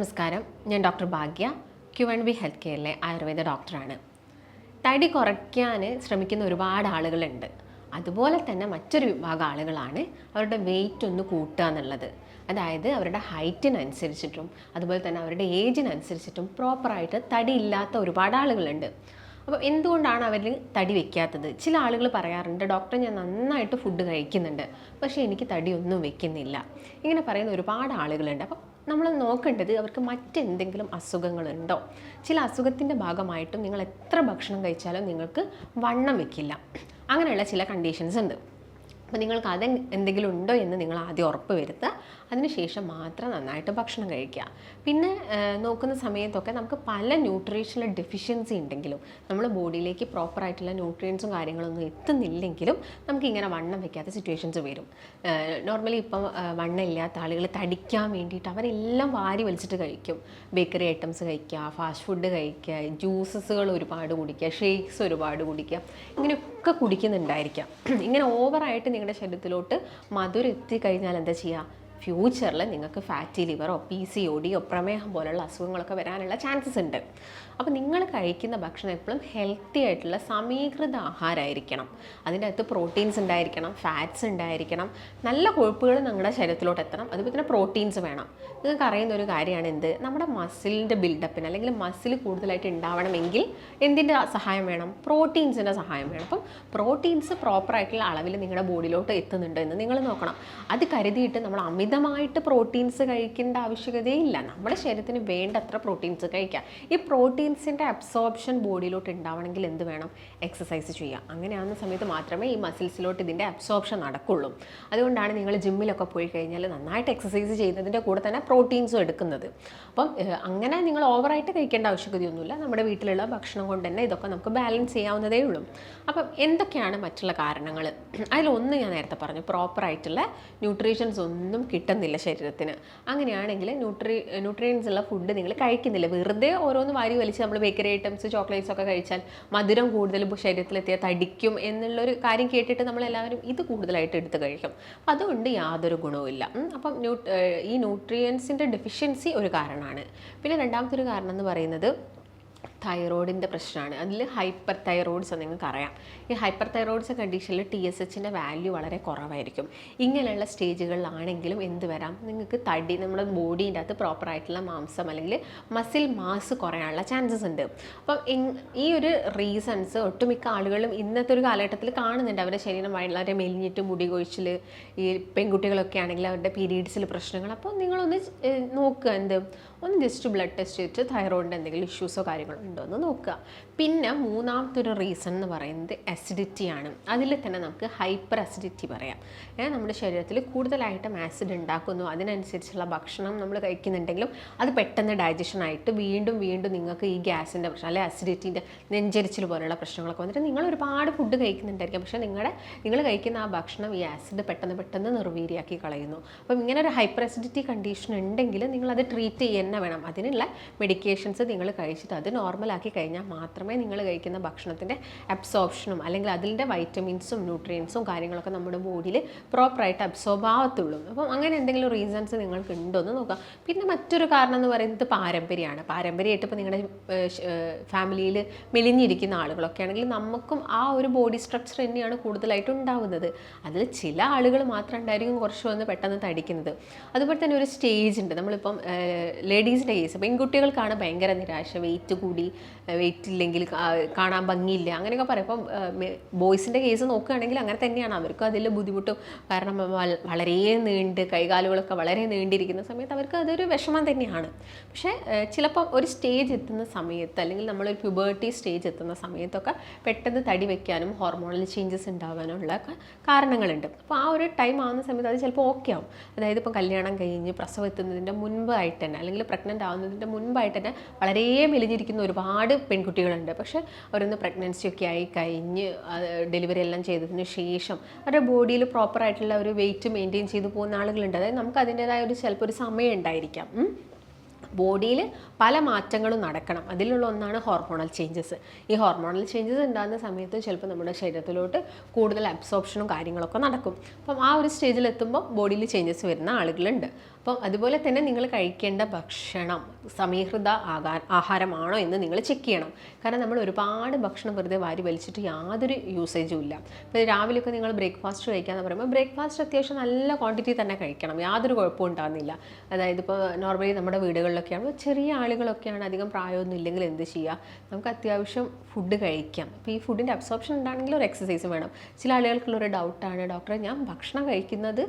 നമസ്കാരം, ഞാൻ ഡോക്ടർ ഭാഗ്യ, Q&B health കെയറിലെ Ayurveda ഡോക്ടറാണ്. തടി കുറയ്ക്കാൻ ശ്രമിക്കുന്ന ഒരുപാട് ആളുകളുണ്ട്. അതുപോലെ തന്നെ മറ്റൊരു വിഭാഗം ആളുകളാണ് അവരുടെ വെയിറ്റ് ഒന്ന് കൂട്ടുക എന്നുള്ളത്. അതായത് അവരുടെ ഹൈറ്റിനനുസരിച്ചിട്ടും അതുപോലെ തന്നെ അവരുടെ ഏജിനനുസരിച്ചിട്ടും പ്രോപ്പറായിട്ട് തടി ഇല്ലാത്ത ഒരുപാട് ആളുകളുണ്ട്. അപ്പോൾ എന്തുകൊണ്ടാണ് അവർ തടി വെക്കാത്തത്? ചില ആളുകൾ പറയാറുണ്ട്, ഡോക്ടർ ഞാൻ നന്നായിട്ട് ഫുഡ് കഴിക്കുന്നുണ്ട്, പക്ഷേ എനിക്ക് തടിയൊന്നും വെക്കുന്നില്ല. ഇങ്ങനെ പറയുന്ന ഒരുപാട് ആളുകളുണ്ട്. അപ്പം നമ്മൾ നോക്കേണ്ടത് അവർക്ക് മറ്റെന്തെങ്കിലും അസുഖങ്ങളുണ്ടോ. ചില അസുഖത്തിൻ്റെ ഭാഗമായിട്ടും നിങ്ങൾ എത്ര ഭക്ഷണം കഴിച്ചാലും നിങ്ങൾക്ക് വണ്ണം വെക്കില്ല. അങ്ങനെയുള്ള ചില കണ്ടീഷൻസ് ഉണ്ട്. അപ്പോൾ നിങ്ങൾക്ക് അത് എന്തെങ്കിലും ഉണ്ടോ എന്ന് നിങ്ങൾ ആദ്യം ഉറപ്പ് വരുത്തുക. അതിനുശേഷം മാത്രം നന്നായിട്ട് ഭക്ഷണം കഴിക്കുക. പിന്നെ നോക്കുന്ന സമയത്തൊക്കെ നമുക്ക് പല ന്യൂട്രീഷണൽ ഡെഫിഷ്യൻസി ഉണ്ടെങ്കിലും നമ്മുടെ ബോഡിയിലേക്ക് പ്രോപ്പറായിട്ടുള്ള ന്യൂട്രിയൻസും കാര്യങ്ങളൊന്നും എത്തുന്നില്ലെങ്കിലും നമുക്കിങ്ങനെ വണ്ണം വെക്കാത്ത സിറ്റുവേഷൻസ് വരും. നോർമലി ഇപ്പം വണ്ണം ഇല്ലാത്ത ആളുകൾ തടിക്കാൻ വേണ്ടിയിട്ട് അവരെല്ലാം വാരി വലിച്ചിട്ട് കഴിക്കും. ബേക്കറി ഐറ്റംസ് കഴിക്കുക, ഫാസ്റ്റ് ഫുഡ് കഴിക്കുക, ജ്യൂസസുകൾ ഒരുപാട് കുടിക്കുക, ഷേക്സ് ഒരുപാട് കുടിക്കുക, ഇങ്ങനെയൊക്കെ കുടിക്കുന്നുണ്ടായിരിക്കാം. ഇങ്ങനെ ഓവറായിട്ട് നിങ്ങളുടെ ശരീരത്തിലോട്ട് മധുരം എത്തിക്കഴിഞ്ഞാൽ എന്താ ചെയ്യുക? ഫ്യൂച്ചറിൽ നിങ്ങൾക്ക് ഫാറ്റി ലിവറോ PCOD പ്രമേഹം പോലുള്ള അസുഖങ്ങളൊക്കെ വരാനുള്ള ചാൻസസ് ഉണ്ട്. അപ്പോൾ നിങ്ങൾ കഴിക്കുന്ന ഭക്ഷണം എപ്പോഴും ഹെൽത്തി ആയിട്ടുള്ള സമീകൃത ആഹാരമായിരിക്കണം. അതിൻ്റെ അകത്ത് പ്രോട്ടീൻസ് ഉണ്ടായിരിക്കണം, ഫാറ്റ്സ് ഉണ്ടായിരിക്കണം, നല്ല കൊഴുപ്പുകൾ നിങ്ങളുടെ ശരീരത്തിലോട്ട് എത്തണം. അതുപോലെ തന്നെ പ്രോട്ടീൻസ് വേണം. നിങ്ങൾക്ക് അറിയുന്ന ഒരു കാര്യമാണ് എന്ത്? നമ്മുടെ മസിലിൻ്റെ ബിൽഡപ്പിന് അല്ലെങ്കിൽ മസിൽ കൂടുതലായിട്ട് ഉണ്ടാവണമെങ്കിൽ എന്തിൻ്റെ സഹായം വേണം? പ്രോട്ടീൻസിൻ്റെ സഹായം വേണം. അപ്പം പ്രോട്ടീൻസ് പ്രോപ്പറായിട്ടുള്ള അളവിൽ നിങ്ങളുടെ ബോഡിയിലോട്ട് എത്തുന്നുണ്ടോ എന്ന് നിങ്ങൾ നോക്കണം. അത് കരുതിയിട്ട് നമ്മൾ അമിതമായിട്ട് പ്രോട്ടീൻസ് കഴിക്കേണ്ട ആവശ്യകതയില്ല. നമ്മുടെ ശരീരത്തിന് വേണ്ടത്ര പ്രോട്ടീൻസ് കഴിക്കാം. ഈ പ്രോട്ടീൻസിൻ്റെ അബ്സോർപ്ഷൻ ബോഡിയിലോട്ട് ഉണ്ടാവണമെങ്കിൽ എന്ത് വേണം? എക്സസൈസ് ചെയ്യാം. അങ്ങനെയാവുന്ന സമയത്ത് മാത്രമേ ഈ മസിൽസിലോട്ട് ഇതിൻ്റെ അബ്സോർപ്ഷൻ നടക്കുള്ളൂ. അതുകൊണ്ടാണ് നിങ്ങൾ ജിമ്മിലൊക്കെ പോയി കഴിഞ്ഞാൽ നന്നായിട്ട് എക്സസൈസ് ചെയ്യുന്നതിൻ്റെ കൂടെ തന്നെ പ്രോട്ടീൻസും എടുക്കുന്നത്. അപ്പം അങ്ങനെ നിങ്ങൾ ഓവറായിട്ട് കഴിക്കേണ്ട ആവശ്യകതയൊന്നുമില്ല. നമ്മുടെ വീട്ടിലുള്ള ഭക്ഷണം കൊണ്ട് തന്നെ ഇതൊക്കെ നമുക്ക് ബാലൻസ് ചെയ്യാവുന്നതേ ഉള്ളൂ. അപ്പം എന്തൊക്കെയാണ് മറ്റുള്ള കാരണങ്ങൾ? അതിലൊന്ന് ഞാൻ നേരത്തെ പറഞ്ഞു, പ്രോപ്പറായിട്ടുള്ള ന്യൂട്രീഷൻസ് ഒന്നും കിട്ടുന്നില്ല ശരീരത്തിന്. അങ്ങനെയാണെങ്കിൽ ന്യൂട്രിയൻസ് ഉള്ള ഫുഡ് നിങ്ങൾ കഴിക്കുന്നില്ല. വെറുതെ ഓരോന്ന് വാരി വലിച്ച് നമ്മൾ ബേക്കറി ഐറ്റംസ്, ചോക്ലേറ്റ്സ് ഒക്കെ കഴിച്ചാൽ മധുരം കൂടുതൽ ശരീരത്തിലെത്തിയാൽ തടിക്കും എന്നുള്ളൊരു കാര്യം കേട്ടിട്ട് നമ്മളെല്ലാവരും ഇത് കൂടുതലായിട്ട് എടുത്ത് കഴിക്കും. അതുകൊണ്ട് യാതൊരു ഗുണവുമില്ല. അപ്പം ഈ ന്യൂട്രിയൻസിൻ്റെ ഡെഫിഷ്യൻസി ഒരു കാരണമാണ്. പിന്നെ രണ്ടാമത്തെ ഒരു കാരണം എന്ന് പറയുന്നത് തൈറോയിഡിൻ്റെ പ്രശ്നമാണ്. അതിൽ ഹൈപ്പർ തൈറോയിഡ്സ് നിങ്ങൾക്ക് അറിയാം. ഈ ഹൈപ്പർ തൈറോയിഡ്സ് കണ്ടീഷനിൽ TSHൻ്റെ വാല്യൂ വളരെ കുറവായിരിക്കും. ഇങ്ങനെയുള്ള സ്റ്റേജുകളിലാണെങ്കിലും എന്ത് വരാം? നിങ്ങൾക്ക് തടി, നമ്മുടെ ബോഡീൻ്റെ അകത്ത് പ്രോപ്പറായിട്ടുള്ള മാംസം അല്ലെങ്കിൽ മസിൽ മാസ് കുറയാനുള്ള ചാൻസസ് ഉണ്ട്. അപ്പം ഈ ഒരു റീസൺസ് ഒട്ടുമിക്ക ആളുകളും ഇന്നത്തെ ഒരു കാലഘട്ടത്തിൽ കാണുന്നുണ്ട്. അവരുടെ ശരീരം വളരെ മെലിഞ്ഞിട്ട് മുടി കൊഴിച്ചിൽ, ഈ പെൺകുട്ടികളൊക്കെ ആണെങ്കിൽ അവരുടെ പീരീഡ്സിൽ പ്രശ്നങ്ങൾ. അപ്പോൾ നിങ്ങളൊന്ന് നോക്കുക, ഒന്ന് ജസ്റ്റ് ബ്ലഡ് ടെസ്റ്റ് ചെയ്തിട്ട് തൈറോയിഡിൻ്റെ എന്തെങ്കിലും ഇഷ്യൂസോ കാര്യങ്ങളോ ഉണ്ടോ എന്ന് നോക്കുക. പിന്നെ മൂന്നാമത്തെ ഒരു റീസൺ എന്ന് പറയുന്നത് അസിഡിറ്റിയാണ്. അതിൽ തന്നെ നമുക്ക് ഹൈപ്പർ അസിഡിറ്റി പറയാം. നമ്മുടെ ശരീരത്തിൽ കൂടുതലായിട്ടും ആസിഡ് ഉണ്ടാക്കുന്നു. അതിനനുസരിച്ചുള്ള ഭക്ഷണം നമ്മൾ കഴിക്കുന്നുണ്ടെങ്കിലും അത് പെട്ടെന്ന് ഡൈജഷനായിട്ട് വീണ്ടും നിങ്ങൾക്ക് ഈ ഗ്യാസിൻ്റെ പ്രശ്നം അല്ലെങ്കിൽ അസിഡിറ്റിൻ്റെ നെഞ്ചരിച്ചിൽ പോലുള്ള പ്രശ്നങ്ങളൊക്കെ വന്നിട്ട് നിങ്ങൾ ഒരുപാട് ഫുഡ് കഴിക്കുന്നുണ്ടായിരിക്കും. പക്ഷേ നിങ്ങൾ കഴിക്കുന്ന ആ ഭക്ഷണം ഈ ആസിഡ് പെട്ടെന്ന് നിർവീര്യമാക്കി കളയുന്നു. അപ്പം ഇങ്ങനെ ഒരു ഹൈപ്പർ അസിഡിറ്റി കണ്ടീഷൻ ഉണ്ടെങ്കിൽ നിങ്ങളത് ട്രീറ്റ് ചെയ്യുന്ന വേണം. അതിനുള്ള മെഡിക്കേഷൻസ് നിങ്ങൾ കഴിച്ചിട്ട് അത് നോർമലാക്കി കഴിഞ്ഞാൽ മാത്രമേ നിങ്ങൾ കഴിക്കുന്ന ഭക്ഷണത്തിൻ്റെ അബ്സോർപ്ഷനും അല്ലെങ്കിൽ അതിൻ്റെ വൈറ്റമിൻസും ന്യൂട്രിയൻസും കാര്യങ്ങളൊക്കെ നമ്മുടെ ബോഡിയിൽ പ്രോപ്പറായിട്ട് അബ്സോർബ് ആവത്തുള്ളൂ. അപ്പം അങ്ങനെ എന്തെങ്കിലും റീസൺസ് നിങ്ങൾക്ക് ഉണ്ടോ എന്ന് നോക്കാം. പിന്നെ മറ്റൊരു കാരണം എന്ന് പറയുന്നത് പാരമ്പര്യമാണ്. പാരമ്പര്യമായിട്ട് ഇപ്പോൾ നിങ്ങളുടെ ഫാമിലിയിൽ മെലിഞ്ഞിരിക്കുന്ന ആളുകളൊക്കെ ആണെങ്കിൽ നമുക്കും ആ ഒരു ബോഡി സ്ട്രക്ചർ തന്നെയാണ് കൂടുതലായിട്ട് ഉണ്ടാവുന്നത്. അതിൽ ചില ആളുകൾ മാത്രം ഉണ്ടായിരിക്കും കുറച്ച് വന്ന് പെട്ടെന്ന് തടിക്കുന്നത്. അതുപോലെ തന്നെ ഒരു സ്റ്റേജ് ഉണ്ട്. നമ്മളിപ്പം ലേഡീസിൻ്റെ കേസ്, പെൺകുട്ടികൾക്കാണ് ഭയങ്കര നിരാശ, വെയിറ്റ് കൂടി, വെയിറ്റ് ഇല്ലെങ്കിൽ കാണാൻ ഭംഗിയില്ല അങ്ങനെയൊക്കെ പറയും. ഇപ്പം ബോയ്സിൻ്റെ കേസ് നോക്കുകയാണെങ്കിൽ അങ്ങനെ തന്നെയാണ്. അവർക്ക് അതിൽ ബുദ്ധിമുട്ടും, കാരണം വളരെ കൈകാലുകളൊക്കെ വളരെ നീണ്ടിരിക്കുന്ന സമയത്ത് അവർക്ക് അതൊരു വിഷമം തന്നെയാണ്. പക്ഷേ ചിലപ്പം ഒരു സ്റ്റേജ് എത്തുന്ന സമയത്ത് അല്ലെങ്കിൽ നമ്മളൊരു പ്യൂബേർട്ടി സ്റ്റേജ് എത്തുന്ന സമയത്തൊക്കെ പെട്ടെന്ന് തടി വയ്ക്കാനും ഹോർമോണൽ ചേഞ്ചസ് ഉണ്ടാകാനുള്ള കാരണങ്ങളുണ്ട്. അപ്പോൾ ആ ഒരു ടൈം ആവുന്ന സമയത്ത് അത് ചിലപ്പോൾ ഓക്കെ ആവും. അതായത് ഇപ്പം കല്യാണം കഴിഞ്ഞ് പ്രസവം എത്തുന്നതിൻ്റെ മുൻപായിട്ട് തന്നെ അല്ലെങ്കിൽ പ്രഗ്നൻ്റ് ആവുന്നതിൻ്റെ മുൻപായിട്ട് തന്നെ വളരെ മെലിഞ്ഞിരിക്കുന്ന ഒരുപാട് പെൺകുട്ടികളുണ്ട്. പക്ഷേ അവരൊന്ന് പ്രഗ്നൻസി ഒക്കെ ആയി കഴിഞ്ഞ് ഡെലിവറി എല്ലാം ചെയ്തതിന് ശേഷം അവരുടെ ബോഡിയിൽ പ്രോപ്പറായിട്ടുള്ള ഒരു വെയിറ്റ് മെയിൻറ്റെയിൻ ചെയ്ത് പോകുന്ന ആളുകളുണ്ട്. അതായത് നമുക്ക് അതിൻ്റേതായ ചിലപ്പോൾ ഒരു സമയം ഉണ്ടായിരിക്കാം. ബോഡിയിൽ പല മാറ്റങ്ങളും നടക്കണം. അതിലുള്ള ഒന്നാണ് ഹോർമോണൽ ചേഞ്ചസ്. ഈ ഹോർമോണൽ ചേഞ്ചസ് ഉണ്ടാകുന്ന സമയത്ത് ചിലപ്പോൾ നമ്മുടെ ശരീരത്തിലോട്ട് കൂടുതൽ അബ്സോർപ്ഷനും കാര്യങ്ങളൊക്കെ നടക്കും. അപ്പം ആ ഒരു സ്റ്റേജിലെത്തുമ്പോൾ ബോഡിയിൽ ചേഞ്ചസ് വരുന്ന ആളുകളുണ്ട്. അപ്പം അതുപോലെ തന്നെ നിങ്ങൾ കഴിക്കേണ്ട ഭക്ഷണം സമീകൃത ആഹാരമാണോ എന്ന് നിങ്ങൾ ചെക്ക് ചെയ്യണം. കാരണം നമ്മൾ ഒരുപാട് ഭക്ഷണം വെറുതെ വാരി വലിച്ചിട്ട് യാതൊരു യൂസേജും ഇല്ല. ഇപ്പോൾ രാവിലെയൊക്കെ നിങ്ങൾ ബ്രേക്ക്ഫാസ്റ്റ് കഴിക്കാമെന്ന് പറയുമ്പോൾ ബ്രേക്ക്ഫാസ്റ്റ് അത്യാവശ്യം നല്ല ക്വാണ്ടിറ്റി തന്നെ കഴിക്കണം, യാതൊരു കുഴപ്പവും ഉണ്ടാകുന്നില്ല. അതായത് ഇപ്പോൾ നോർമലി നമ്മുടെ വീടുകളിലൊക്കെയാണ് ചെറിയ ആളുകളൊക്കെയാണ്, അധികം പ്രായമൊന്നും ഇല്ലെങ്കിൽ എന്ത് ചെയ്യുക, നമുക്ക് അത്യാവശ്യം ഫുഡ് കഴിക്കാം. അപ്പോൾ ഈ ഫുഡിൻ്റെ അബ്സോർപ്ഷൻ ഉണ്ടാണെങ്കിൽ ഒരു എക്സസൈസ് വേണം. ചില ആളുകൾക്കുള്ളൊരു ഡൗട്ടാണ്, ഡോക്ടറെ ഞാൻ ഭക്ഷണം കഴിക്കുന്നത്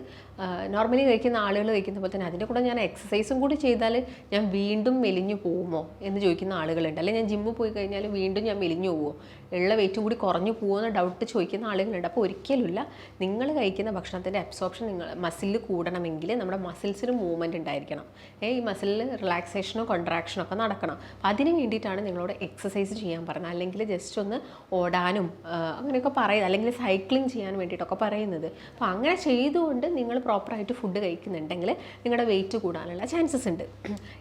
നോർമലി കഴിക്കുന്ന ആളുകൾ കഴിക്കുന്ന പോലെ തന്നെ അതിൻ്റെ കൂടെ ഞാൻ എക്സസൈസും കൂടി ചെയ്താൽ ഞാൻ വീണ്ടും മെലിഞ്ഞു പോകുമോ എന്ന് ചോദിക്കുന്ന ആളുകളുണ്ട്. അല്ലെങ്കിൽ ഞാൻ ജിമ്മിൽ പോയി കഴിഞ്ഞാൽ വീണ്ടും ഞാൻ മെലിഞ്ഞു പോകുമോ, ഉള്ള വെയിറ്റും കൂടി കുറഞ്ഞു പോകുമെന്ന് ഡൗട്ട് ചോദിക്കുന്ന ആളുകളുണ്ട്. അപ്പോൾ ഒരിക്കലുമില്ല. നിങ്ങൾ കഴിക്കുന്ന ഭക്ഷണത്തിൻ്റെ അബ്സോർപ്ഷൻ മസിലിൽ കൂടണമെങ്കിൽ നമ്മുടെ മസിൽസിന് മൂവ്മെൻറ്റ് ഉണ്ടായിരിക്കണം. ഈ മസിലിൽ റിലാക്സേഷനോ കോൺട്രാക്ഷനോ ഒക്കെ നടക്കണം. അപ്പോൾ അതിന് വേണ്ടിയിട്ടാണ് നിങ്ങളോട് എക്സസൈസ് ചെയ്യാൻ പറയുന്നത്. അല്ലെങ്കിൽ ജസ്റ്റ് ഒന്ന് ഓടാനും അങ്ങനെയൊക്കെ പറയുന്നത്, അല്ലെങ്കിൽ സൈക്ലിംഗ് ചെയ്യാൻ വേണ്ടിയിട്ടൊക്കെ പറയുന്നത്. അപ്പോൾ അങ്ങനെ ചെയ്തുകൊണ്ട് നിങ്ങൾ പ്രോപ്പറായിട്ട് ഫുഡ് കഴിക്കുന്നുണ്ടെങ്കിൽ നിങ്ങളുടെ വെയിറ്റ് കൂടാനുള്ള ചാൻസസ് ഉണ്ട്.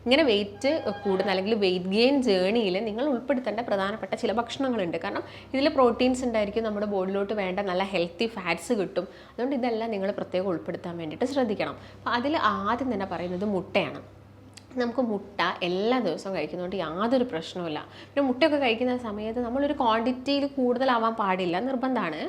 ഇങ്ങനെ വെയിറ്റ് കൂടുന്ന അല്ലെങ്കിൽ വെയിറ്റ് ഗെയിൻ ജേണിയിൽ നിങ്ങൾ ഉൾപ്പെടുത്തേണ്ട പ്രധാനപ്പെട്ട ചില ഭക്ഷണങ്ങളുണ്ട്. കാരണം ഇതിൽ പ്രോട്ടീൻസ് ഉണ്ടായിരിക്കും, നമ്മുടെ ബോഡിയിലോട്ട് വേണ്ട നല്ല ഹെൽത്തി ഫാറ്റ്സ് കിട്ടും. അതുകൊണ്ട് ഇതെല്ലാം നിങ്ങൾ പ്രത്യേകം ഉൾപ്പെടുത്താൻ വേണ്ടിയിട്ട് ശ്രദ്ധിക്കണം. അപ്പോൾ അതിൽ ആദ്യം തന്നെ പറയുന്നത് മുട്ടയാണ്. നമുക്ക് മുട്ട എല്ലാ ദിവസവും കഴിക്കുന്നതുകൊണ്ട് യാതൊരു പ്രശ്നവുമില്ല. പിന്നെ മുട്ടയൊക്കെ കഴിക്കുന്ന സമയത്ത് നമ്മളൊരു ക്വാണ്ടിറ്റിയിൽ കൂടുതലാവാൻ പാടില്ല, നിർബന്ധമാണ്.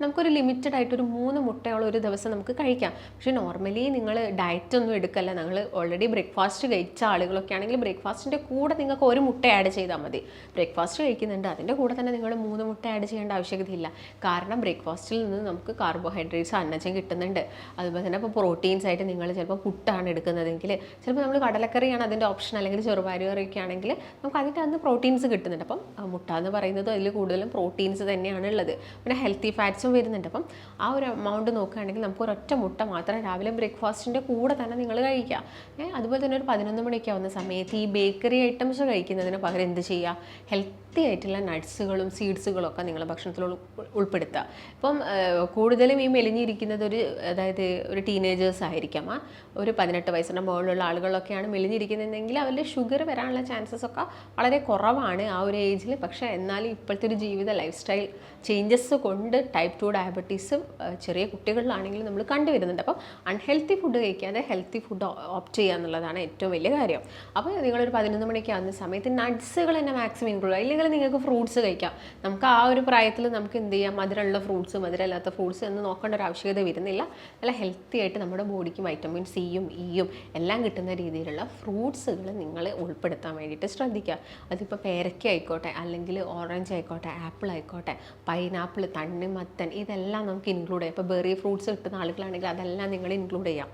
നമുക്കൊരു ലിമിറ്റഡ് ആയിട്ട് ഒരു 3 മുട്ടയോളം ഒരു ദിവസം നമുക്ക് കഴിക്കാം. പക്ഷേ നോർമലി നിങ്ങൾ ഡയറ്റ് ഒന്നും എടുക്കല്ല, നിങ്ങൾ ഓൾറെഡി ബ്രേക്ക്ഫാസ്റ്റ് കഴിച്ച ആളുകളൊക്കെ ആണെങ്കിൽ ബ്രേക്ക്ഫാസ്റ്റിൻ്റെ കൂടെ നിങ്ങൾക്ക് ഒരു മുട്ട ആഡ് ചെയ്താൽ മതി. ബ്രേക്ക്ഫാസ്റ്റ് കഴിക്കുന്നുണ്ട്, അതിൻ്റെ കൂടെ തന്നെ നിങ്ങൾ 3 മുട്ട ആഡ് ചെയ്യേണ്ട ആവശ്യകതയില്ല. കാരണം ബ്രേക്ക്ഫാസ്റ്റിൽ നിന്ന് നമുക്ക് കാർബോഹൈഡ്രേറ്റ്സ് അന്നജം കിട്ടുന്നുണ്ട്. അതുപോലെ തന്നെ ഇപ്പോൾ പ്രോട്ടീൻസ് ആയിട്ട് നിങ്ങൾ ചിലപ്പോൾ പുട്ടാണ് എടുക്കുന്നതെങ്കിൽ ചിലപ്പോൾ നമ്മൾ കടലക്കറി അതിൻ്റെ ഓപ്ഷൻ, അല്ലെങ്കിൽ ചെറുപയർ കറിയൊക്കെ ആണെങ്കിൽ നമുക്ക് അതിൻ്റെ അന്ന് പ്രോട്ടീൻസ് കിട്ടുന്നുണ്ട്. അപ്പം മുട്ട എന്ന് പറയുന്നത് അതിൽ കൂടുതലും പ്രോട്ടീൻസ് തന്നെയാണ് ഉള്ളത്. പിന്നെ ഹെൽത്തി ഫാറ്റ്സും വരുന്നുണ്ട്. അപ്പം ആ ഒരു എമൗണ്ട് നോക്കുകയാണെങ്കിൽ നമുക്ക് ഒരൊറ്റ മുട്ട മാത്രം രാവിലെ ബ്രേക്ക്ഫാസ്റ്റിൻ്റെ കൂടെ തന്നെ നിങ്ങൾ കഴിക്കുക. അതുപോലെ തന്നെ ഒരു 11 മണിയൊക്കെ ആവുന്ന സമയത്ത് ഈ ബേക്കറി ഐറ്റംസ് കഴിക്കുന്നതിന് പകരം എന്ത് ചെയ്യുക, ഹെൽത്തി ആയിട്ടുള്ള നട്ട്സുകളും സീഡ്സുകളും ഒക്കെ നിങ്ങൾ ഭക്ഷണത്തിൽ ഉൾപ്പെടുത്തുക. ഇപ്പം കൂടുതലും ഈ മെലിഞ്ഞിരിക്കുന്നത് അതായത് ഒരു ടീനേജേഴ്സ് ആയിരിക്കാം, ഒരു 18 വയസ്സിന് മുകളിലുള്ള ആളുകളൊക്കെയാണ് മെലിഞ്ഞിരിക്കുന്നതെങ്കിൽ അവരുടെ ഷുഗർ വരാനുള്ള ചാൻസസ് ഒക്കെ വളരെ കുറവാണ് ആ ഒരു ഏജിൽ. പക്ഷേ എന്നാലും ഇപ്പോഴത്തെ ഒരു ജീവിത ലൈഫ് സ്റ്റൈൽ ചേഞ്ചസ് കൊണ്ട് ടൈപ്പ് 2 ഡയബറ്റീസ് ചെറിയ കുട്ടികളിലാണെങ്കിലും നമ്മൾ കണ്ടുവരുന്നുണ്ട്. അപ്പം അൺഹെൽത്തി ഫുഡ് കഴിക്കാതെ ഹെൽത്തി ഫുഡ് ഓപ്റ്റ് ചെയ്യുക എന്നുള്ളതാണ് ഏറ്റവും വലിയ കാര്യം. അപ്പോൾ നിങ്ങളൊരു 11 മണിക്ക് ആവുന്ന സമയത്ത് നട്ട്സുകൾ തന്നെ മാക്സിമം ഇൻക്ലൂഡ്, ഇല്ലെങ്കിൽ നിങ്ങൾക്ക് ഫ്രൂട്ട്സ് കഴിക്കാം. നമുക്ക് ആ ഒരു പ്രായത്തിൽ നമുക്ക് എന്ത് ചെയ്യാം, മധുരമുള്ള ഫ്രൂട്ട്സ് മധുരമില്ലാത്ത ഫ്രൂട്ട്സ് എന്ന് നോക്കേണ്ട ഒരു ആവശ്യകത വരുന്നില്ല. നല്ല ഹെൽത്തി ആയിട്ട് നമ്മുടെ ബോഡിക്ക് വൈറ്റമിൻ സിയും ഇയും എല്ലാം കിട്ടുന്ന രീതിയിലുള്ള ഫ്രൂട്ട്സുകൾ നിങ്ങൾ ഉൾപ്പെടുത്താൻ വേണ്ടിയിട്ട് ശ്രദ്ധിക്കുക. അതിപ്പോൾ പേരയ്ക്ക ആയിക്കോട്ടെ, അല്ലെങ്കിൽ ഓറഞ്ച് ആയിക്കോട്ടെ, ആപ്പിൾ ആയിക്കോട്ടെ, പൈനാപ്പിൾ, തണ്ണിമത്തൻ, ഇതെല്ലാം നമുക്ക് ഇൻക്ലൂഡ് ചെയ്യാം. ഇപ്പോൾ ബെറി ഫ്രൂട്ട്സ് കിട്ടുന്ന ആളുകളാണെങ്കിൽ അതെല്ലാം നിങ്ങൾ ഇൻക്ലൂഡ് ചെയ്യാം.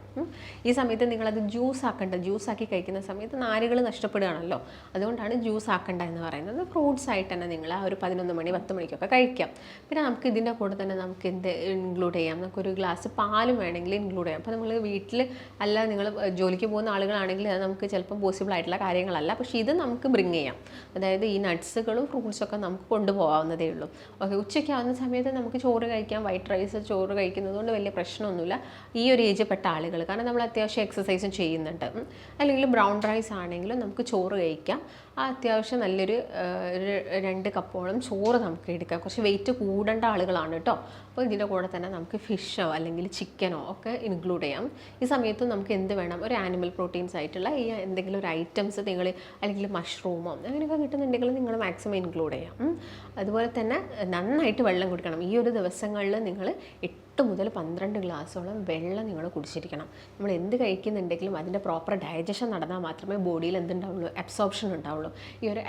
ഈ സമയത്ത് നിങ്ങളത് ജ്യൂസ് ആക്കേണ്ട, ജ്യൂസാക്കി കഴിക്കുന്ന സമയത്ത് നാരുകൾ നഷ്ടപ്പെടുകയാണല്ലോ, അതുകൊണ്ടാണ് ജ്യൂസ് ആക്കേണ്ട എന്ന് പറയുന്നത്. ഫ്രൂട്ട്സ് ആയിട്ട് തന്നെ നിങ്ങൾ ആ ഒരു 11 മണി 10 മണിക്കൊക്കെ കഴിക്കാം. പിന്നെ നമുക്ക് ഇതിൻ്റെ കൂടെ തന്നെ നമുക്ക് എന്ത് ഇൻക്ലൂഡ് ചെയ്യാം, നമുക്കൊരു ഗ്ലാസ് പാലും വേണമെങ്കിൽ ഇൻക്ലൂഡ് ചെയ്യാം. അപ്പോൾ നമ്മൾ വീട്ടിൽ അല്ല, നിങ്ങൾ ജോലിക്ക് പോകുന്ന ആളുകളാണെങ്കിൽ അത് നമുക്ക് ചിലപ്പം പോസിബിൾ ആയിട്ടുള്ള കാര്യങ്ങളല്ല, പക്ഷേ ഇത് നമുക്ക് ബ്രിങ് ചെയ്യാം. അതായത് ഈ നട്ട്സുകളും ഫ്രൂട്ട്സൊക്കെ നമുക്ക് കൊണ്ടുപോകാവുന്നതേ ഉള്ളൂ. ഓക്കെ, ഉച്ചയ്ക്ക് ആവുന്ന സമയത്ത് നമുക്ക് ചോറ് കഴിക്കാം. വൈറ്റ് റൈസ് ചോറ് കഴിക്കുന്നത് കൊണ്ട് വലിയ പ്രശ്നമൊന്നുമില്ല ഈ ഒരു ഏജ് പെട്ട ആളുകൾ. കാരണം നമ്മൾ അത്യാവശ്യം എക്സസൈസും ചെയ്യുന്നുണ്ട്. അല്ലെങ്കിൽ ബ്രൗൺ റൈസ് ആണെങ്കിലും നമുക്ക് ചോറ് കഴിക്കാം. അത്യാവശ്യം നല്ലൊരു 2 കപ്പോളം ചോറ് നമുക്ക് എടുക്കാം. കുറച്ച് വെയിറ്റ് കൂടേണ്ട ആളുകളാണ് കേട്ടോ. അപ്പോൾ ഇതിൻ്റെ കൂടെ തന്നെ നമുക്ക് ഫിഷോ അല്ലെങ്കിൽ ചിക്കനോ ഒക്കെ ഇൻക്ലൂഡ് ചെയ്യാം. ഈ സമയത്ത് നമുക്ക് എന്ത് വേണം, ഒരു ആനിമൽ പ്രോട്ടീൻസ് ആയിട്ടുള്ള ഈ എന്തെങ്കിലും ഒരു ഐറ്റംസ് നിങ്ങൾ, അല്ലെങ്കിൽ മഷ്റൂമോ അങ്ങനെയൊക്കെ കിട്ടുന്നുണ്ടെങ്കിൽ നിങ്ങൾ മാക്സിമം ഇൻക്ലൂഡ് ചെയ്യാം. അതുപോലെ തന്നെ നന്നായിട്ട് വെള്ളം കുടിക്കണം. ഈ ഒരു ദിവസങ്ങളിൽ നിങ്ങൾ 8 മുതൽ 12 ഗ്ലാസ്സോളം വെള്ളം നിങ്ങൾ കുടിച്ചിരിക്കണം. നമ്മൾ എന്ത് കഴിക്കുന്നുണ്ടെങ്കിലും അതിൻ്റെ പ്രോപ്പർ ഡൈജഷൻ നടന്നാൽ മാത്രമേ ബോഡിയിൽ എന്തുണ്ടാവുള്ളൂ, അബ്സോർപ്ഷൻ ഉണ്ടാവുള്ളൂ. ഈ ഒരു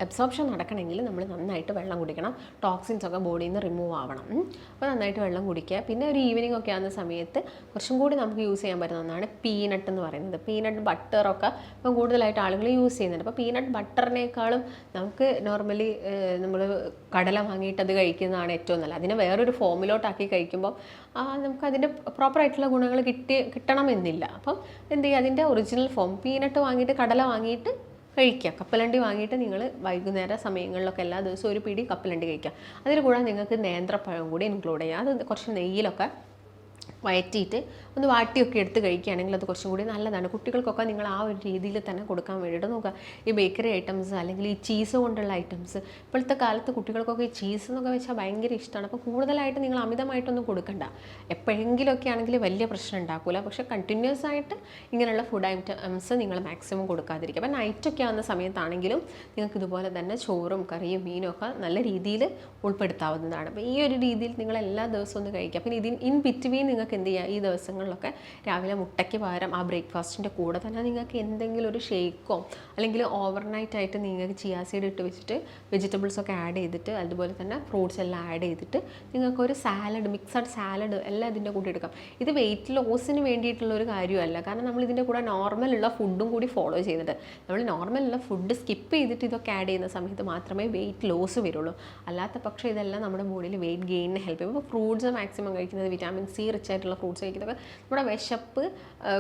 അബ്സോർപ്ഷൻ നടക്കണമെങ്കിൽ നമ്മൾ നന്നായിട്ട് വെള്ളം കുടിക്കണം. ടോക്സിൻസ് ഒക്കെ ബോഡിയിൽ നിന്ന് റിമൂവ് ആവണം. അപ്പോൾ നന്നായിട്ട് വെള്ളം കുടിക്കുക. പിന്നെ ഒരു ഈവനിങ് ഒക്കെ ആകുന്ന സമയത്ത് കുറച്ചും കൂടി നമുക്ക് യൂസ് ചെയ്യാൻ പറ്റുന്ന ഒന്നാണ് പീനട്ട് എന്ന് പറയുന്നത്. പീനട്ട് ബട്ടറൊക്കെ ഇപ്പം കൂടുതലായിട്ട് ആളുകൾ യൂസ് ചെയ്യുന്നുണ്ട്. അപ്പോൾ പീനട്ട് ബട്ടറിനേക്കാളും നമുക്ക് നോർമലി നമ്മൾ കടല വാങ്ങിയിട്ട് അത് കഴിക്കുന്നതാണ് ഏറ്റവും നല്ലത്. അതിനെ വേറൊരു ഫോമിലോട്ടാക്കി കഴിക്കുമ്പോൾ നമുക്കതിൻ്റെ പ്രോപ്പറായിട്ടുള്ള ഗുണങ്ങൾ കിട്ടണമെന്നില്ല. അപ്പം എന്ത് ചെയ്യുക, അതിൻ്റെ ഒറിജിനൽ ഫോം പീനട്ട് വാങ്ങിയിട്ട്, കടല വാങ്ങിയിട്ട് കഴിക്കുക. കപ്പലണ്ടി വാങ്ങിയിട്ട് നിങ്ങൾ വൈകുന്നേര സമയങ്ങളിലൊക്കെ എല്ലാ ദിവസവും ഒരു പിടി കപ്പലണ്ടി കഴിക്കുക. അതിൽ കൂടെ നിങ്ങൾക്ക് നേന്ത്രപ്പഴം കൂടി ഇൻക്ലൂഡ് ചെയ്യുക. അത് കുറച്ച് നെയ്യിലൊക്കെ വഴറ്റിയിട്ട് ഒന്ന് വാട്ടിയൊക്കെ എടുത്ത് കഴിക്കുകയാണെങ്കിൽ അത് കുറച്ചും കൂടി നല്ലതാണ്. കുട്ടികൾക്കൊക്കെ നിങ്ങൾ ആ ഒരു രീതിയിൽ തന്നെ കൊടുക്കാൻ വേണ്ടിയിട്ട് നോക്കുക. ഈ ബേക്കറി ഐറ്റംസ് അല്ലെങ്കിൽ ഈ ചീസ് കൊണ്ടുള്ള ഐറ്റംസ്, ഇപ്പോഴത്തെ കാലത്ത് കുട്ടികൾക്കൊക്കെ ഈ ചീസ് എന്നൊക്കെ വെച്ചാൽ ഭയങ്കര ഇഷ്ടമാണ്. അപ്പോൾ കൂടുതലായിട്ട് നിങ്ങൾ അമിതമായിട്ടൊന്നും കൊടുക്കണ്ട. എപ്പോഴെങ്കിലുമൊക്കെ ആണെങ്കിൽ വലിയ പ്രശ്നം ഉണ്ടാക്കില്ല. പക്ഷേ കണ്ടിന്യൂസ് ആയിട്ട് ഇങ്ങനെയുള്ള ഫുഡ് ഐറ്റംസ് നിങ്ങൾ മാക്സിമം കൊടുക്കാതിരിക്കുക. അപ്പോൾ നൈറ്റൊക്കെ ആവുന്ന സമയത്താണെങ്കിലും നിങ്ങൾക്ക് ഇതുപോലെ തന്നെ ചോറും കറിയും മീനും ഒക്കെ നല്ല രീതിയിൽ ഉൾപ്പെടുത്താവുന്നതാണ്. അപ്പോൾ ഈ ഒരു രീതിയിൽ നിങ്ങൾ എല്ലാ ദിവസവും ഒന്ന് കഴിക്കുക. പിന്നെ ഇൻ ബിറ്റ്വീൻ നിങ്ങൾക്ക് എന്ത് ചെയ്യുക, ഈ ദിവസങ്ങളിലൊക്കെ രാവിലെ മുട്ടയ്ക്ക് പകരം ആ ബ്രേക്ക്ഫാസ്റ്റിൻ്റെ കൂടെ തന്നെ നിങ്ങൾക്ക് എന്തെങ്കിലും ഒരു ഷേക്കോ അല്ലെങ്കിൽ ഓവർനൈറ്റ് ആയിട്ട് നിങ്ങൾക്ക് ചിയാ സീഡ് ഇട്ട് വെച്ചിട്ട് വെജിറ്റബിൾസൊക്കെ ആഡ് ചെയ്തിട്ട് അതുപോലെ തന്നെ ഫ്രൂട്ട്സ് എല്ലാം ആഡ് ചെയ്തിട്ട് നിങ്ങൾക്കൊരു സാലഡ്, മിക്സഡ് സാലഡ് എല്ലാം ഇതിൻ്റെ കൂടെ എടുക്കാം. ഇത് വെയിറ്റ് ലോസിന് വേണ്ടിയിട്ടുള്ള ഒരു കാര്യമല്ല. കാരണം നമ്മൾ ഇതിൻ്റെ കൂടെ നോർമലുള്ള ഫുഡും കൂടി ഫോളോ ചെയ്യുന്നുണ്ട്. നമ്മൾ നോർമലുള്ള ഫുഡ് സ്കിപ്പ് ചെയ്തിട്ട് ഇതൊക്കെ ആഡ് ചെയ്യുന്ന സമയത്ത് മാത്രമേ വെയിറ്റ് ലോസ് വരുള്ളൂ. അല്ലാത്ത പക്ഷേ ഇതെല്ലാം നമ്മുടെ ബോഡിയിൽ വെയിറ്റ് ഗെയിനിന് ഹെൽപ്പ് ചെയ്യും. അപ്പോൾ ഫ്രൂട്ട്സ് മാക്സിമം കഴിക്കുന്നത്, വിറ്റാമിൻ സി റിച്ച് ആയിട്ടുള്ള ഫ്രൂട്ട്സ് കഴിക്കുന്നതൊക്കെ നമ്മുടെ വിശപ്പ്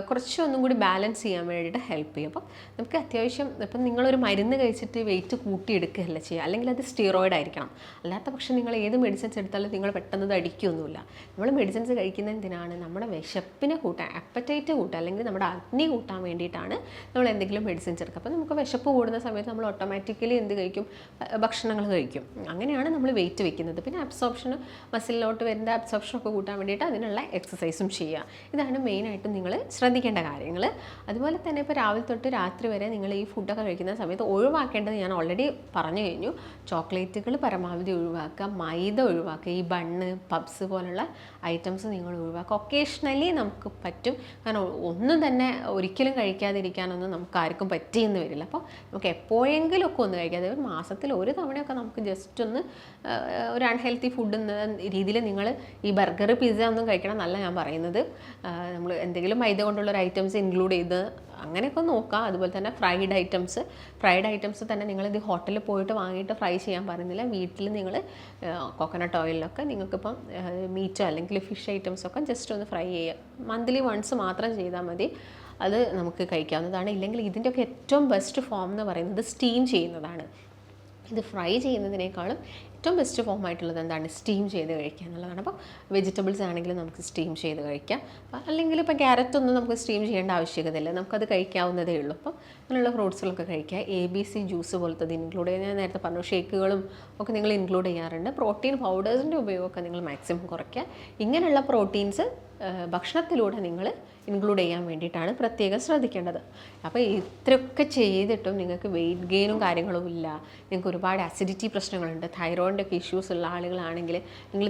കുറച്ചൊന്നും കൂടി ബാലൻസ് ചെയ്യാൻ വേണ്ടിയിട്ട് ഹെൽപ്പ് ചെയ്യും. അപ്പം നമുക്ക് അത്യാവശ്യം ഇപ്പം നിങ്ങളൊരു മരുന്ന് കഴിച്ചിട്ട് വെയിറ്റ് കൂട്ടിയെടുക്കുകയല്ല ചെയ്യുക, അല്ലെങ്കിൽ അത് സ്റ്റിറോയിഡ് ആയിരിക്കണം. അല്ലാത്ത പക്ഷേ നിങ്ങൾ ഏത് മെഡിസിൻസ് എടുത്താലും നിങ്ങൾ പെട്ടെന്ന് അടിക്കൊന്നുമില്ല. നമ്മൾ മെഡിസിൻസ് കഴിക്കുന്നത് എന്തിനാണ്? നമ്മുടെ വിശപ്പിനെ കൂട്ടാൻ, അപ്പറ്റൈറ്റ് കൂട്ടാൻ, അല്ലെങ്കിൽ നമ്മുടെ അഗ്നി കൂട്ടാൻ വേണ്ടിയിട്ടാണ് നമ്മൾ എന്തെങ്കിലും മെഡിസിൻസ് എടുക്കുക. അപ്പോൾ നമുക്ക് വിശപ്പ് കൂടുന്ന സമയത്ത് നമ്മൾ ഓട്ടോമാറ്റിക്കലി എന്ത് കഴിക്കും? ഭക്ഷണങ്ങൾ കഴിക്കും. അങ്ങനെയാണ് നമ്മൾ വെയിറ്റ് വെക്കുന്നത്. പിന്നെ അബ്സോർപ്ഷൻ, മസിലിലോട്ട് വരുന്ന അബ്സോർപ്ഷനൊക്കെ കൂട്ടാൻ വേണ്ടിയിട്ട് അതിനുള്ള എക്സസൈസും ചെയ്യുക. ഇതാണ് മെയിനായിട്ടും നിങ്ങൾ ശ്രദ്ധിക്കേണ്ട കാര്യങ്ങൾ. അതുപോലെ തന്നെ ഇപ്പോൾ രാവിലെ തൊട്ട് രാത്രി വരെ നിങ്ങൾ ഈ ഫുഡൊക്കെ കഴിക്കുന്ന സമയത്ത് ഒഴിവാക്കേണ്ടത് ഞാൻ ഓൾറെഡി പറഞ്ഞു കഴിഞ്ഞു. ചോക്ലേറ്റുകൾ പരമാവധി ഒഴിവാക്കുക, മൈദ ഒഴിവാക്കുക, ഈ ബണ്ണ്, പബ്സ് പോലുള്ള ഐറ്റംസ് നിങ്ങൾ ഒഴിവാക്കുക. ഒക്കേഷണലി നമുക്ക് പറ്റും. കാരണം ഒന്നും തന്നെ ഒരിക്കലും കഴിക്കാതിരിക്കാനൊന്നും നമുക്ക് ആർക്കും പറ്റിയെന്ന് വരില്ല. അപ്പോൾ നമുക്ക് എപ്പോഴെങ്കിലുമൊക്കെ ഒന്ന് കഴിക്കാതെ, ഒരു മാസത്തിൽ ഒരു തവണയൊക്കെ നമുക്ക് ജസ്റ്റ് ഒന്ന് ഒരു അൺഹെൽത്തി ഫുഡ് എന്ന രീതിയിൽ നിങ്ങൾ ഈ ബർഗർ, പിസ്സ ഒന്നും കഴിക്കണം എന്നല്ല ഞാൻ പറയുന്നത്. നമ്മൾ എന്തെങ്കിലും മൈദ കൊണ്ടുള്ളൊരു ഐറ്റംസ് ഇൻക്ലൂഡ് ചെയ്ത് അങ്ങനെയൊക്കെ നോക്കാം. അതുപോലെ തന്നെ ഫ്രൈഡ് ഐറ്റംസ് തന്നെ നിങ്ങളിത് ഹോട്ടലിൽ പോയിട്ട് വാങ്ങിയിട്ട് ഫ്രൈ ചെയ്യാൻ പറയുന്നില്ല. വീട്ടിൽ നിങ്ങൾ കോക്കനട്ട് ഓയിലൊക്കെ നിങ്ങൾക്കിപ്പം മീറ്റോ അല്ലെങ്കിൽ ഫിഷ് ഐറ്റംസൊക്കെ ജസ്റ്റ് ഒന്ന് ഫ്രൈ ചെയ്യുക. മന്ത്ലി വൺസ് മാത്രം ചെയ്താൽ മതി. അത് നമുക്ക് കഴിക്കാവുന്നതാണ്. ഇല്ലെങ്കിൽ ഇതിൻ്റെയൊക്കെ ഏറ്റവും ബെസ്റ്റ് ഫോം എന്ന് പറയുന്നത് സ്റ്റീം ചെയ്യുന്നതാണ്. ഇത് ഫ്രൈ ചെയ്യുന്നതിനേക്കാളും ഏറ്റവും ബെസ്റ്റ് ഫോം ആയിട്ടുള്ളത് എന്താണ്? സ്റ്റീം ചെയ്ത് കഴിക്കുക എന്നുള്ളതാണ്. അപ്പോൾ വെജിറ്റബിൾസ് ആണെങ്കിലും നമുക്ക് സ്റ്റീം ചെയ്ത് കഴിക്കാം. അല്ലെങ്കിൽ ഇപ്പോൾ ക്യാരറ്റൊന്നും നമുക്ക് സ്റ്റീം ചെയ്യേണ്ട ആവശ്യകതയില്ല, നമുക്കത് കഴിക്കാവുന്നതേ ഉള്ളൂ. അപ്പം അങ്ങനെയുള്ള ഫ്രൂട്ട്സുകളൊക്കെ കഴിക്കുക. ABC ജ്യൂസ് പോലത്തത് ഇൻക്ലൂഡ് ചെയ്യുക. ഞാൻ നേരത്തെ പറഞ്ഞു ഷേക്കുകളും ഒക്കെ നിങ്ങൾ ഇൻക്ലൂഡ് ചെയ്യാറുണ്ട്. പ്രോട്ടീൻ പൗഡേഴ്സിൻ്റെ ഉപയോഗമൊക്കെ നിങ്ങൾ മാക്സിമം കുറയ്ക്കുക. ഇങ്ങനെയുള്ള പ്രോട്ടീൻസ് ഭക്ഷണത്തിലൂടെ നിങ്ങൾ ഇൻക്ലൂഡ് ചെയ്യാൻ വേണ്ടിയിട്ടാണ് പ്രത്യേകം ശ്രദ്ധിക്കേണ്ടത്. അപ്പോൾ ഇത്രയൊക്കെ ചെയ്തിട്ടും നിങ്ങൾക്ക് വെയിറ്റ് ഗെയിനും കാര്യങ്ങളും ഇല്ല, നിങ്ങൾക്ക് ഒരുപാട് അസിഡിറ്റി പ്രശ്നങ്ങളുണ്ട്, തൈറോയിഡിൻ്റെ ഒക്കെ ഇഷ്യൂസ് ഉള്ള ആളുകളാണെങ്കിൽ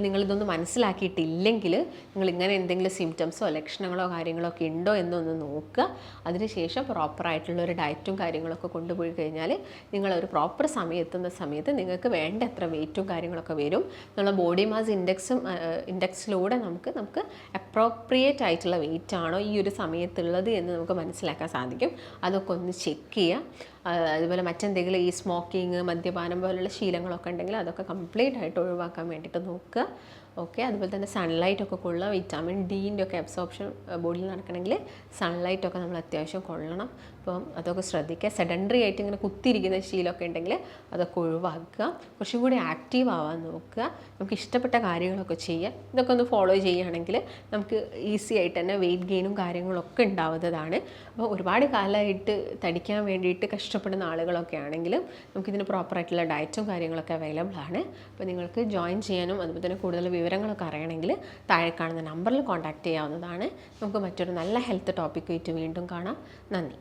നിങ്ങളിതൊന്നും മനസ്സിലാക്കിയിട്ടില്ലെങ്കിൽ നിങ്ങൾ ഇങ്ങനെ എന്തെങ്കിലും സിംറ്റംസോ ലക്ഷണങ്ങളോ കാര്യങ്ങളോ ഒക്കെ ഉണ്ടോ എന്നൊന്ന് നോക്കുക. അതിനുശേഷം പ്രോപ്പറായിട്ടുള്ളൊരു ഡയറ്റും കാര്യങ്ങളൊക്കെ കൊണ്ടുപോയി കഴിഞ്ഞാൽ നിങ്ങളൊരു പ്രോപ്പർ എത്തുന്ന സമയത്ത് നിങ്ങൾക്ക് വേണ്ട എത്ര വെയിറ്റും കാര്യങ്ങളൊക്കെ വരും. നമ്മളെ ബോഡി മാസ് ഇൻഡെക്സിലൂടെ നമുക്ക് അപ്രോപ്രിയേറ്റ് ആയിട്ടുള്ള വെയിറ്റ് ആണോ ഈ ഒരു സമയത്തുള്ളത് എന്ന് നമുക്ക് മനസ്സിലാക്കാൻ സാധിക്കും. അതൊക്കെ ഒന്ന് ചെക്ക് ചെയ്യുക. അതുപോലെ മറ്റെന്തെങ്കിലും ഈ സ്മോക്കിങ്, മദ്യപാനം പോലുള്ള ശീലങ്ങളൊക്കെ ഉണ്ടെങ്കിൽ അതൊക്കെ കംപ്ലീറ്റ് ആയിട്ട് ഒഴിവാക്കാൻ വേണ്ടിയിട്ട് നോക്കുക. ഓക്കെ. അതുപോലെ തന്നെ സൺലൈറ്റൊക്കെ കൊള്ളുക. വിറ്റാമിൻ ഡിൻ്റെ ഒക്കെ അബ്സോർപ്ഷൻ ബോഡിയിൽ നടക്കണമെങ്കിൽ സൺലൈറ്റൊക്കെ നമ്മൾ അത്യാവശ്യം കൊള്ളണം. അപ്പം അതൊക്കെ ശ്രദ്ധിക്കുക. സെഡൻഡറി ആയിട്ട് ഇങ്ങനെ കുത്തിയിരിക്കുന്ന ശീലമൊക്കെ ഉണ്ടെങ്കിൽ അതൊക്കെ ഒഴിവാക്കുക. കുറച്ചും കൂടി ആക്റ്റീവ് ആവാൻ നോക്കുക. നമുക്ക് ഇഷ്ടപ്പെട്ട കാര്യങ്ങളൊക്കെ ചെയ്യുക. ഇതൊക്കെ ഒന്ന് ഫോളോ ചെയ്യുകയാണെങ്കിൽ നമുക്ക് ഈസി ആയിട്ട് തന്നെ വെയിറ്റ് ഗെയിനും കാര്യങ്ങളൊക്കെ ഉണ്ടാവുന്നതാണ്. അപ്പോൾ ഒരുപാട് കാലമായിട്ട് തടിക്കാൻ വേണ്ടിയിട്ട് കഷ്ടപ്പെടുന്ന ആളുകളൊക്കെ ആണെങ്കിൽ നമുക്കിതിന് പ്രോപ്പറായിട്ടുള്ള ഡയറ്റും കാര്യങ്ങളൊക്കെ അവൈലബിൾ ആണ്. അപ്പോൾ നിങ്ങൾക്ക് ജോയിൻ ചെയ്യാനും അതുപോലെ തന്നെ കൂടുതൽ വിവരങ്ങളൊക്കെ അറിയണമെങ്കിൽ താഴെ കാണുന്ന നമ്പറിൽ കോൺടാക്റ്റ് ചെയ്യാവുന്നതാണ്. നമുക്ക് മറ്റൊരു നല്ല ഹെൽത്ത് ടോപ്പിക്കുമായിട്ട് വീണ്ടും കാണാം. നന്ദി.